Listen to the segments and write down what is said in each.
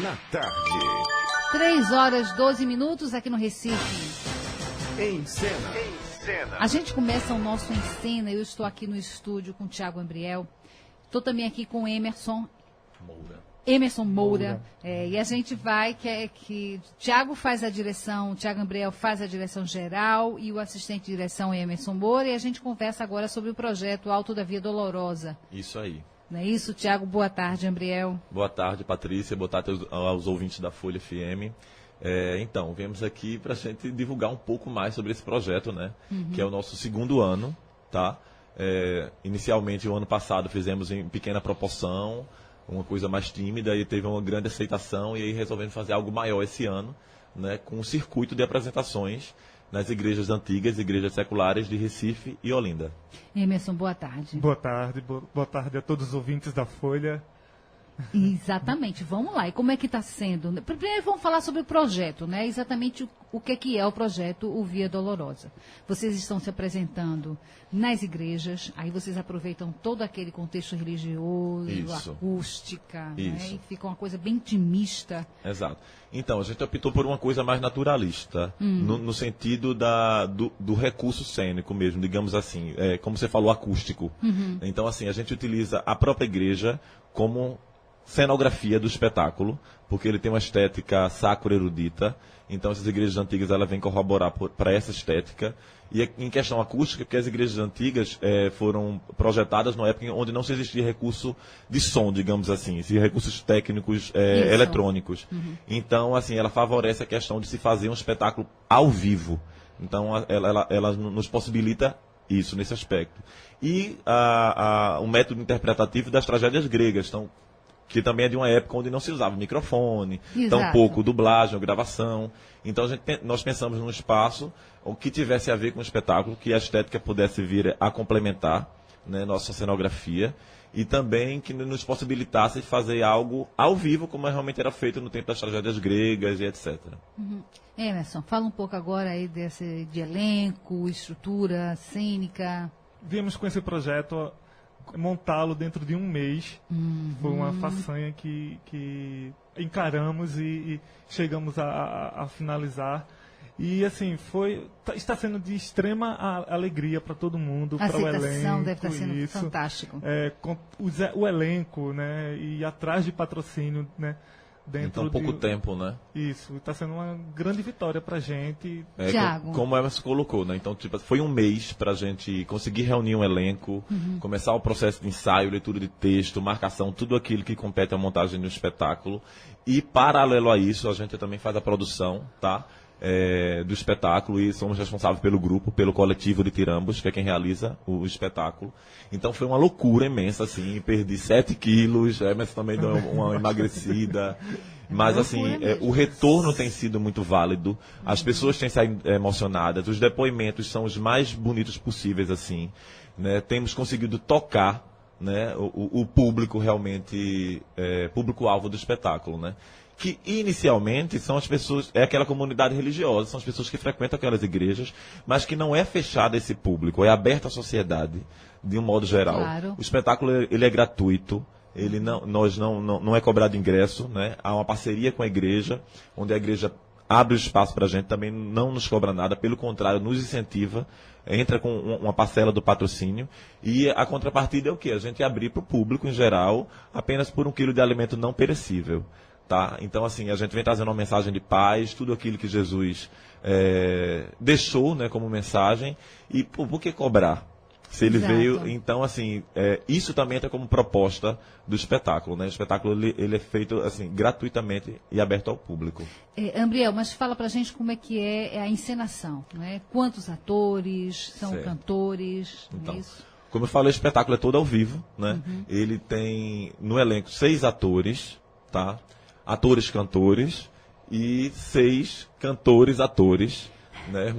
Na tarde. 3h12 aqui no Recife. Em cena. A gente começa o nosso Em Cena. Eu estou aqui no estúdio com o Thiago Ambriel. Estou também aqui com o Emerson Moura. E a gente vai, que Thiago faz a direção, Thiago Ambriel faz a direção geral e o assistente de direção é Emerson Moura. E a gente conversa agora sobre o projeto Alto da Via Dolorosa. Isso aí. Não é isso, Thiago? Boa tarde, Ambriel. Boa tarde, Patrícia. Boa tarde aos ouvintes da Folha FM. Então, viemos aqui para a gente divulgar um pouco mais sobre esse projeto, né? Que é o nosso segundo ano, tá? Inicialmente, o ano passado, fizemos em pequena proporção, uma coisa mais tímida, e teve uma grande aceitação, e aí resolvemos fazer algo maior esse ano, né? Com um circuito de apresentações nas igrejas antigas, igrejas seculares de Recife e Olinda. Emerson, boa tarde. Boa tarde a todos os ouvintes da Folha. Exatamente, vamos lá. E como é que está sendo? Primeiro vamos falar sobre o projeto, né? Exatamente o que é o projeto O Via Dolorosa. Vocês estão se apresentando nas igrejas, aí vocês aproveitam todo aquele contexto religioso, Isso. acústica, né? Isso. E fica uma coisa bem intimista. Exato. Então, a gente optou por uma coisa mais naturalista, no sentido do recurso cênico mesmo, digamos assim, como você falou, acústico. Então, assim, a gente utiliza a própria igreja como cenografia do espetáculo, porque ele tem uma estética sacro-erudita. Então, essas igrejas antigas ela vêm corroborar para essa estética. E em questão acústica, porque as igrejas antigas foram projetadas numa época onde não se existia recurso de som, digamos assim, recursos técnicos eletrônicos. Então, assim, ela favorece a questão de se fazer um espetáculo ao vivo. Então, ela nos possibilita isso, nesse aspecto. E o método interpretativo das tragédias gregas, que também é de uma época onde não se usava microfone, tampouco dublagem ou gravação. Então nós pensamos num espaço que tivesse a ver com o espetáculo, que a estética pudesse vir a complementar, né, nossa cenografia, e também que nos possibilitasse fazer algo ao vivo, como realmente era feito no tempo das tragédias gregas e etc. Emerson, fala um pouco agora aí de elenco, estrutura cênica. Viemos com esse projeto montá-lo dentro de um mês. Foi uma façanha que encaramos e chegamos a finalizar. E assim, está sendo de extrema alegria para todo mundo, para o elenco. A aceitação deve estar sendo fantástico. O elenco, né, e atrás de patrocínio, né, então, pouco tempo, né? Isso, está sendo uma grande vitória para a gente. Thiago. Como a Emerson colocou, né? Então, foi um mês para a gente conseguir reunir um elenco, começar o processo de ensaio, leitura de texto, marcação, tudo aquilo que compete à montagem do espetáculo. E, paralelo a isso, a gente também faz a produção, tá? Do espetáculo, e somos responsáveis pelo grupo, pelo coletivo de Tirambos, que é quem realiza o espetáculo. Então foi uma loucura imensa, assim, perdi 7 quilos, mas também deu uma emagrecida. Mas assim, o retorno tem sido muito válido, as pessoas têm saído emocionadas, os depoimentos são os mais bonitos possíveis, assim, né? Temos conseguido tocar, né, o público realmente, público-alvo do espetáculo, né? Que inicialmente são as pessoas, é aquela comunidade religiosa, são as pessoas que frequentam aquelas igrejas, mas que não é fechada a esse público, é aberta à sociedade, de um modo geral. Claro. O espetáculo ele é gratuito, ele não é cobrado ingresso, né? Há uma parceria com a igreja, onde a igreja abre o espaço para a gente, também não nos cobra nada, pelo contrário, nos incentiva, entra com uma parcela do patrocínio, e a contrapartida é o quê? A gente abrir para o público em geral, apenas por 1 quilo de alimento não perecível. Tá? Então, assim, a gente vem trazendo uma mensagem de paz, tudo aquilo que Jesus deixou, né, como mensagem, e por que cobrar? Se ele veio, então, assim, isso também entra como proposta do espetáculo, né? O espetáculo ele é feito, assim, gratuitamente e aberto ao público. Ambriel, mas fala pra gente como é que é a encenação, né? Quantos atores, são cantores, então, isso? Como eu falei, o espetáculo é todo ao vivo, né? Ele tem, no elenco, 6 atores, tá? Atores, cantores, e 6 cantores, atores, né?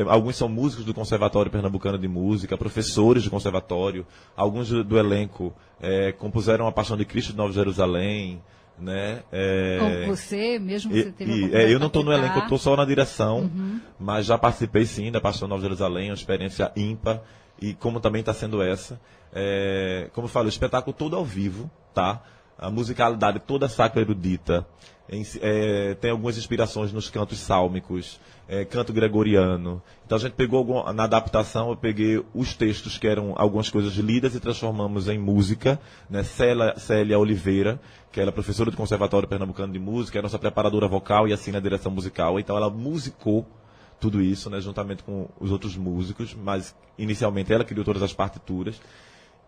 Alguns são músicos do Conservatório Pernambucano de Música, professores do conservatório, alguns do elenco compuseram A Paixão de Cristo de Nova Jerusalém, né? Como você, mesmo você teve a eu não estou no elenco, eu estou só na direção, mas já participei sim da Paixão de Nova Jerusalém, uma experiência ímpar, e como também está sendo essa. Como eu falo, o espetáculo todo ao vivo, tá? a musicalidade toda sacra erudita. Tem algumas inspirações nos cantos sálmicos, canto gregoriano. Então a gente pegou, na adaptação, eu peguei os textos que eram algumas coisas lidas e transformamos em música, né? Célia Oliveira, que ela é professora do Conservatório Pernambucano de Música, é nossa preparadora vocal e assina a direção musical. Então ela musicou tudo isso, né, juntamente com os outros músicos, mas inicialmente ela criou todas as partituras.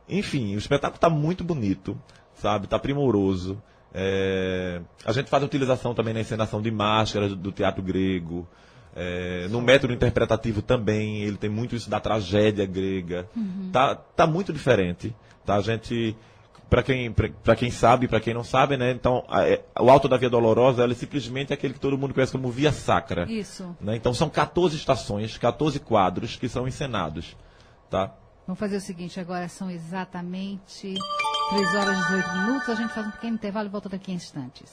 Enfim, o espetáculo está muito bonito, sabe? Está primoroso. A gente faz a utilização também na encenação de máscaras do teatro grego. No método interpretativo também, ele tem muito isso da tragédia grega. Tá muito diferente. Tá? A gente, para quem sabe, para quem não sabe, né? Então, o Alto da Via Dolorosa, ela é simplesmente aquele que todo mundo conhece como Via Sacra. Isso. Né? Então, são 14 estações, 14 quadros que são encenados. Tá? Vamos fazer o seguinte, agora são exatamente 3 horas e 18 minutos. A gente faz um pequeno intervalo e volta daqui a instantes.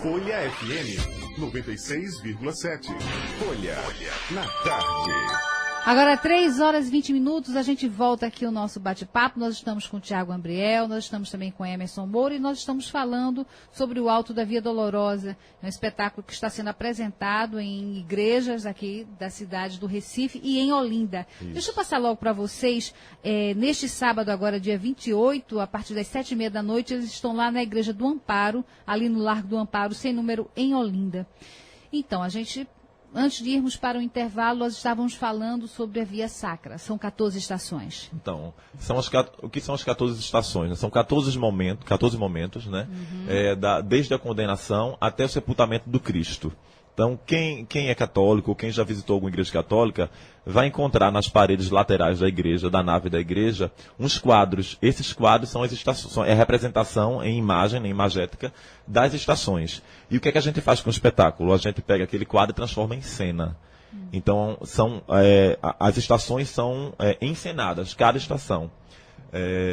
Folha FM 96,7. Folha na tarde. Agora, 3 horas e 20 minutos, a gente volta aqui ao nosso bate-papo. Nós estamos com o Tiago Ambriel, nós estamos também com Emerson Moura e nós estamos falando sobre o Alto da Via Dolorosa. É um espetáculo que está sendo apresentado em igrejas aqui da cidade do Recife e em Olinda. Isso. Deixa eu passar logo para vocês. Neste sábado, agora dia 28, a partir das 7h30 da noite, eles estão lá na Igreja do Amparo, ali no Largo do Amparo, sem número, em Olinda. Então, antes de irmos para o intervalo, nós estávamos falando sobre a Via Sacra. São 14 estações. Então, o que são as 14 estações? Né? São 14 momentos, né? Desde a condenação até o sepultamento do Cristo. Então, quem é católico, quem já visitou alguma igreja católica, vai encontrar nas paredes laterais da igreja, da nave da igreja, uns quadros. Esses quadros são as estações, é a representação em imagem, em imagética, das estações. E o que é que a gente faz com o espetáculo? A gente pega aquele quadro e transforma em cena. Então, as estações são encenadas, cada estação.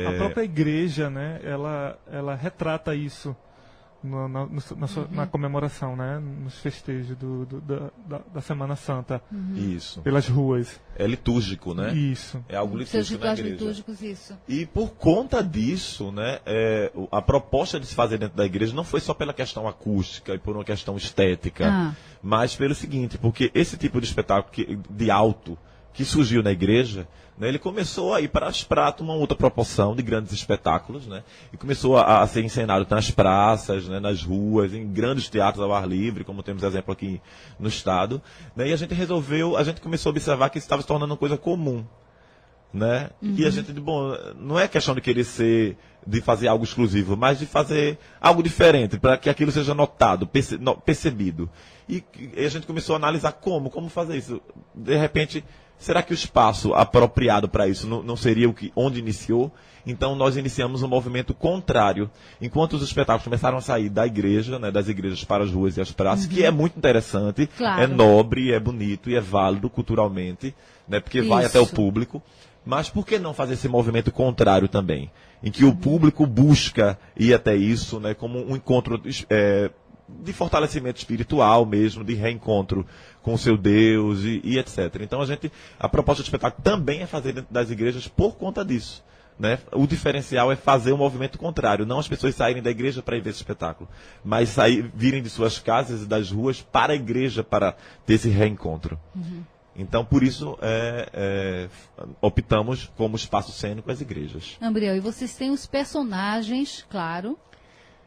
A própria igreja, né, ela retrata isso na comemoração, né, nos festejos da Semana Santa. Isso. Pelas ruas. É litúrgico, né? Isso. É algo litúrgico na igreja. Litúrgicos, isso. E por conta disso, né, a proposta de se fazer dentro da igreja não foi só pela questão acústica e por uma questão estética, mas pelo seguinte, porque esse tipo de espetáculo de alto que surgiu na igreja, né, ele começou a ir para uma outra proporção de grandes espetáculos, né, e começou a ser encenado nas praças, né, nas ruas, em grandes teatros ao ar livre, como temos exemplo aqui no estado, né, e a gente começou a observar que isso estava se tornando uma coisa comum, né, e a gente, não é questão de fazer algo exclusivo, mas de fazer algo diferente, para que aquilo seja notado, percebido. E a gente começou a analisar como fazer isso. De repente, será que o espaço apropriado para isso não seria onde iniciou? Então nós iniciamos um movimento contrário. Enquanto os espetáculos começaram a sair da igreja, né, das igrejas para as ruas e as praças, que é muito interessante, claro, é nobre, é bonito e é válido culturalmente, né, porque vai até o público. Mas por que não fazer esse movimento contrário também? Em que o público busca ir até isso, né, como um encontro de fortalecimento espiritual mesmo, de reencontro com o seu Deus e etc. Então a proposta do espetáculo também é fazer dentro das igrejas por conta disso. Né? O diferencial é fazer o movimento contrário, não as pessoas saírem da igreja para ir ver esse espetáculo, mas virem de suas casas e das ruas para a igreja para ter esse reencontro. Então, por isso, optamos como espaço cênico as igrejas. Ambriel, e vocês têm os personagens, claro,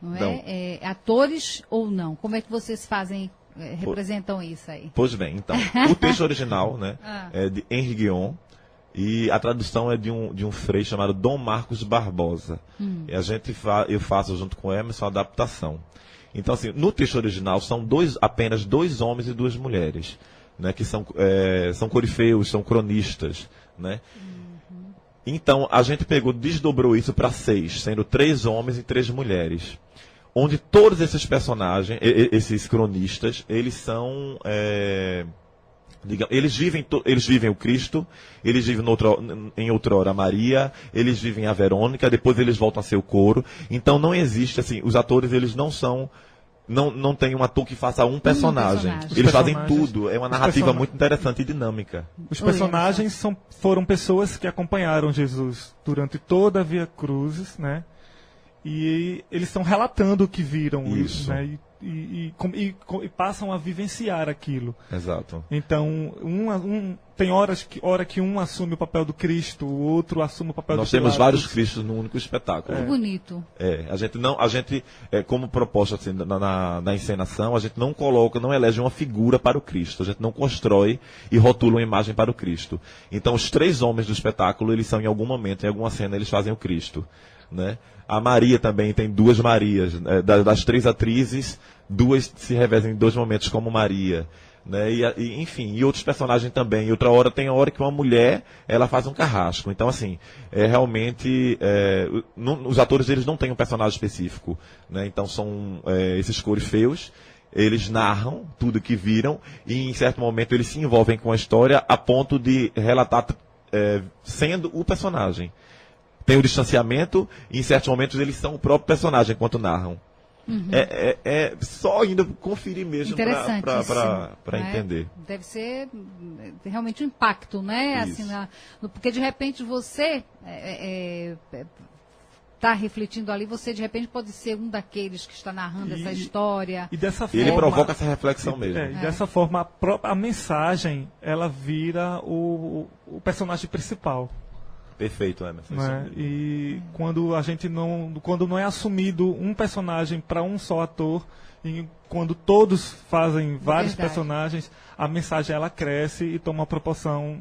não é? Atores ou não? Como é que vocês representam isso aí? Pois bem, então, o texto original, né, é de Henri Guion, e a tradução é de um frei chamado Dom Marcos Barbosa. E eu faço junto com o Emerson a adaptação. Então, assim, no texto original são apenas 2 homens e 2 mulheres, né, que são corifeus, são cronistas, né? Então, a gente desdobrou isso para 6, sendo 3 homens e 3 mulheres. Onde todos esses personagens, esses cronistas, eles são... eles vivem o Cristo, eles vivem em outrora a Maria, eles vivem a Verônica, depois eles voltam a ser o coro. Então, não existe, assim, os atores, eles não são... Não tem um ator que faça um personagem. Eles fazem tudo. É uma narrativa muito interessante e dinâmica. Os personagens foram pessoas que acompanharam Jesus durante toda a Via Crucis, né? e eles estão relatando o que viram, Isso. né? E passam a vivenciar aquilo. Exato. Então, tem hora que um assume o papel do Cristo, o outro assume o papel Nós do temos Pilatos. vários Cristos num único espetáculo. Que bonito. A gente como proposta assim, na encenação, a gente não coloca, não elege uma figura para o Cristo, a gente não constrói e rotula uma imagem para o Cristo. Então os 3 homens do espetáculo, eles são em algum momento, em alguma cena, eles fazem o Cristo, né? A Maria também tem 2 Marias, das 3 atrizes, 2 se revezam em 2 momentos como Maria. Né? Enfim, e outros personagens também. E outra hora tem a hora que uma mulher ela faz um carrasco. Então, assim, realmente os atores eles não têm um personagem específico. Né? Então são esses cores feios. Eles narram tudo que viram e em certo momento eles se envolvem com a história a ponto de relatar sendo o personagem. Tem o distanciamento e em certos momentos eles são o próprio personagem enquanto narram. Uhum. Só ainda conferir mesmo para entender. Deve ser realmente um impacto, né? Isso. Assim, porque de repente você está refletindo ali, você de repente pode ser um daqueles que está narrando essa história. E dessa forma, ele provoca essa reflexão mesmo. E dessa forma a mensagem ela vira o personagem principal. Perfeito, Emerson. Né? E quando não é assumido um personagem para um só ator, e quando todos fazem vários personagens, a mensagem ela cresce e toma uma proporção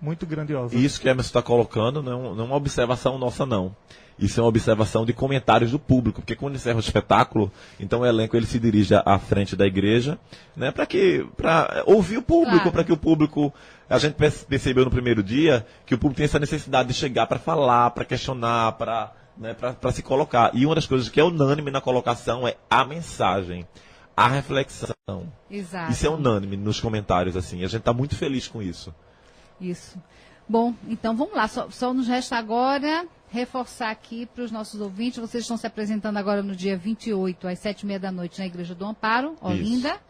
muito grandiosa. Isso que Emerson está colocando não é uma observação nossa, não. Isso é uma observação de comentários do público, porque quando encerra o espetáculo, então o elenco ele se dirige à frente da igreja, né, para ouvir o público, claro. Para que o público... A gente percebeu no primeiro dia que o público tem essa necessidade de chegar para falar, para questionar, para se colocar. E uma das coisas que é unânime na colocação é a mensagem, a reflexão. Exato. Isso é unânime nos comentários, assim. A gente está muito feliz com isso. Isso. Bom, então vamos lá. Só nos resta agora reforçar aqui para os nossos ouvintes. Vocês estão se apresentando agora no dia 28, às 7h30 da noite, na Igreja do Amparo, Olinda. Isso.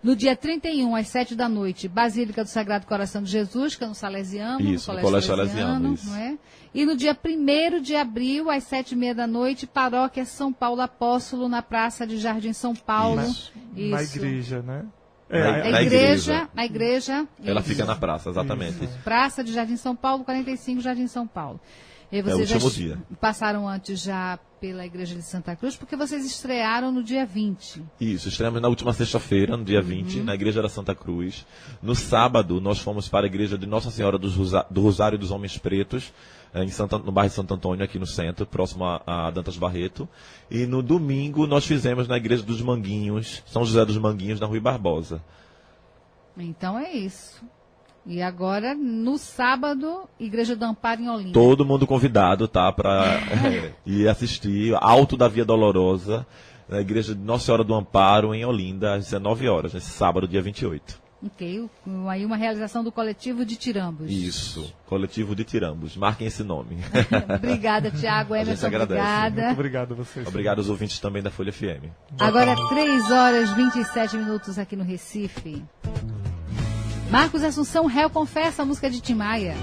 No dia 31, às 7 da noite, Basílica do Sagrado Coração de Jesus, que é no Salesiano. Isso, no Colégio Salesiano. Não é? E no dia 1º de abril, às 7h30 da noite, Paróquia São Paulo Apóstolo, na Praça de Jardim São Paulo. Isso. Na igreja, né? Na igreja. Ela fica na praça, exatamente. Isso. Praça de Jardim São Paulo, 45, Jardim São Paulo. E vocês o último dia. Passaram antes já pela Igreja de Santa Cruz, porque vocês estrearam no dia 20. Isso, estreamos na última sexta-feira, no dia 20, na Igreja da Santa Cruz. No sábado, nós fomos para a Igreja de Nossa Senhora do Rosário dos Homens Pretos, no bairro de Santo Antônio, aqui no centro, próximo a Dantas Barreto. E no domingo, nós fizemos na Igreja dos Manguinhos, São José dos Manguinhos, na Rui Barbosa. Então é isso. E agora, no sábado, Igreja do Amparo em Olinda. Todo mundo convidado, tá? Para ir assistir Alto da Via Dolorosa, na Igreja de Nossa Senhora do Amparo, em Olinda, às 19 horas, nesse sábado, dia 28. Ok. Aí uma realização do Coletivo de Tirambos. Isso. Coletivo de Tirambos. Marquem esse nome. Obrigada, Tiago. Emerson, obrigada. Muito obrigado a vocês. Obrigado aos ouvintes também da Folha FM. Agora, 3h27 aqui no Recife. Marcos Assunção, réu confessa a música de Tim Maia.